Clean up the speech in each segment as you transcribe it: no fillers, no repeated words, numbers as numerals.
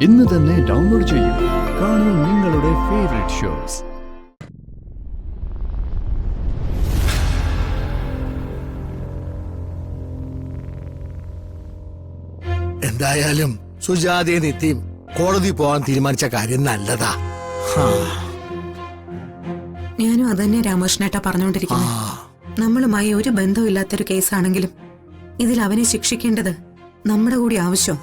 ഇന്ന് തന്നെ ഡൗൺലോഡ് ചെയ്യൂ. കാണൂ നിങ്ങളുടെ ഫേവറേറ്റ് ഷോസ്. എന്തായാലും സുജാതയെ നിത്യം കോടതി പോകാൻ തീരുമാനിച്ച കാര്യം നല്ലതാ. ഞാനും അതന്നെ രാമകൃഷ്ണേട്ടാ പറഞ്ഞുകൊണ്ടിരിക്കുന്നു. നമ്മളുമായി ഒരു ബന്ധമില്ലാത്തൊരു കേസാണെങ്കിലും ഇതിൽ അവനെ ശിക്ഷിക്കേണ്ടത് നമ്മുടെ കൂടി ആവശ്യം.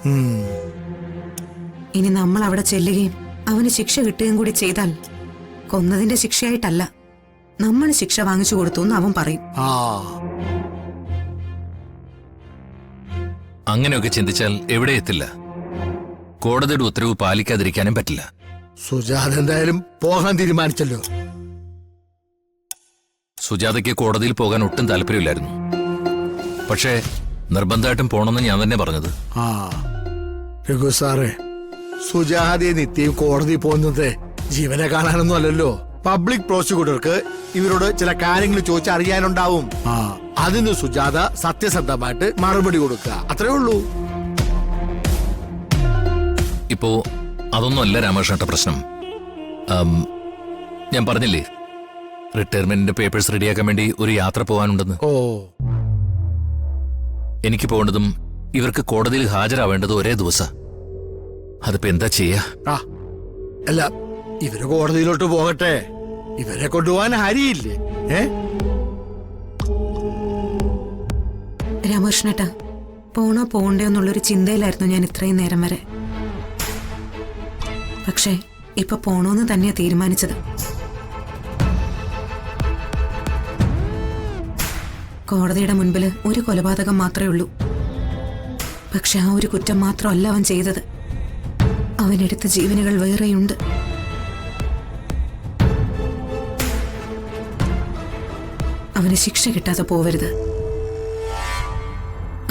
ഇനി നമ്മൾ അവിടെ ചെല്ലുകയും അവന് ശിക്ഷ കിട്ടുകയും കൂടി ചെയ്താൽ കൊന്നതിന്റെ ശിക്ഷയായിട്ടല്ല, നമ്മൾ ശിക്ഷ വാങ്ങിച്ചു കൊടുത്തു എന്ന് അവൻ പറയും. അങ്ങനെയൊക്കെ ചിന്തിച്ചാൽ എവിടെ എത്തില്ല. കോടതിയുടെ ഉത്തരവ് പാലിക്കാതിരിക്കാനും പറ്റില്ല. സുജാത എന്തായാലും പോകാൻ തീരുമാനിച്ചല്ലോ. സുജാതയ്ക്ക് കോടതിയിൽ പോകാൻ ഒട്ടും താല്പര്യമില്ലായിരുന്നു. പക്ഷേ നിർബന്ധമായിട്ടും പോണമെന്ന് ഞാൻ തന്നെ പറഞ്ഞത്. രഘു സാറേ, സുജാതയെ നിത്യം കോടതി പോകുന്നത് ജീവനെ കാണാനൊന്നും അല്ലല്ലോ. പബ്ലിക് പ്രോസിക്യൂട്ടർക്ക് ഇവരോട് ചില കാര്യങ്ങൾ ചോദിച്ചറിയാനുണ്ടാവും. അതിന് സുജാത സത്യസന്ധമായിട്ട് മറുപടി കൊടുക്കുക, അത്രേ ഉള്ളൂ. ഇപ്പോ അതൊന്നും അല്ല രാമകൃഷ്ണന്റെ പ്രശ്നം. ഞാൻ പറഞ്ഞില്ലേ, റിട്ടയർമെന്റിന്റെ പേപ്പേഴ്സ് റെഡിയാക്കാൻ വേണ്ടി ഒരു യാത്ര പോകാനുണ്ടെന്ന്. എനിക്ക് പോകേണ്ടതും ഇവർക്ക് കോടതിയിൽ ഹാജരാവേണ്ടതും ഒരേ ദിവസം. അതിപ്പോ എന്താ ചെയ്യാ? അല്ല, ഇവര് കോടതിയിലോട്ട് പോകട്ടെ, ഇവരെ കൊണ്ടുപോകാൻ ഹരിയില്ലേ? രാമകൃഷ്ണേട്ടാ, പോണോ പോകണ്ടോ എന്നുള്ളൊരു ചിന്തയിലായിരുന്നു ഞാൻ ഇത്രയും നേരം വരെ. പക്ഷേ ഇപ്പൊ പോണോന്ന് തന്നെയാ തീരുമാനിച്ചത്. കോടതിയുടെ മുൻപിൽ ഒരു കൊലപാതകം മാത്രമേ ഉള്ളൂ. പക്ഷെ ആ ഒരു കുറ്റം മാത്രമല്ല അവൻ ചെയ്തത്. അവനെടുത്ത ജീവനുകൾ വേറെയുണ്ട്. അവന് ശിക്ഷ കിട്ടാതെ പോവരുത്.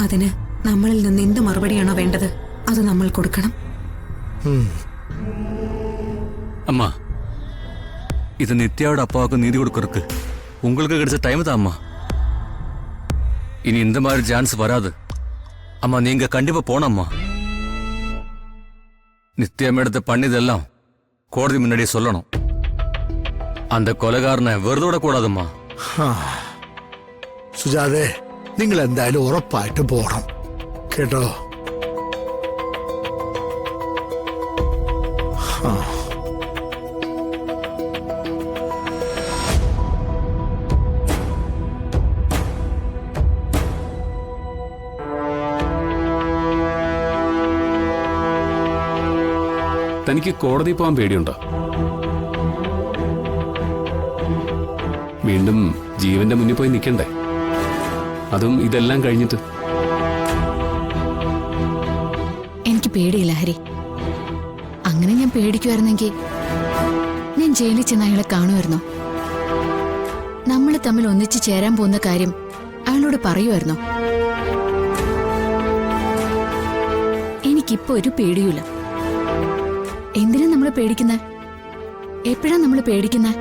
അതിന് നമ്മളിൽ നിന്ന് എന്ത് മറുപടിയാണോ വേണ്ടത് അത് നമ്മൾ കൊടുക്കണം. அம்மா, இது நித்யாவோட அப்பாவுக்கு நீதி கொடுக்கறதுக்கு உங்களுக்கு கிடைச்ச டைம் தான் அம்மா. இனி இந்த மாதிரி சான்ஸ் வராது அம்மா. நீங்க கண்டிப்பா போனம்மா. நித்யா மேடத்தை பண்ணிதெல்லாம் கோடதி முன்னாடியே சொல்லணும். அந்த கொலைகாரனை വെറുതെ വിടக்கூடாதும்மா. സുജാതേ, നിങ്ങൾ എന്തായാലും ഉറപ്പായിട്ട് പോണം കേട്ടോ. തനിക്ക് കോടതി പോകാൻ പേടിയുണ്ടോ? വീണ്ടും ജീവന്റെ മുന്നിൽ പോയി നിൽക്കണ്ടേ? അതും ഇതെല്ലാം കഴിഞ്ഞിട്ട്. എനിക്ക് പേടിയില്ല ഹരി. അങ്ങനെ ഞാൻ പേടിക്കുമായിരുന്നെങ്കിൽ ഞാൻ ജയിലിൽ ചെന്ന് അയാളെ കാണുമായിരുന്നോ? നമ്മൾ തമ്മിൽ ഒന്നിച്ചു ചേരാൻ പോകുന്ന കാര്യം അയാളോട് പറയുമായിരുന്നോ? എനിക്കിപ്പോ ഒരു പേടിയുമില്ല. എന്തിനാ നമ്മൾ പേടിക്കുന്നത്? എപ്പോഴാ നമ്മൾ പേടിക്കുന്നത്?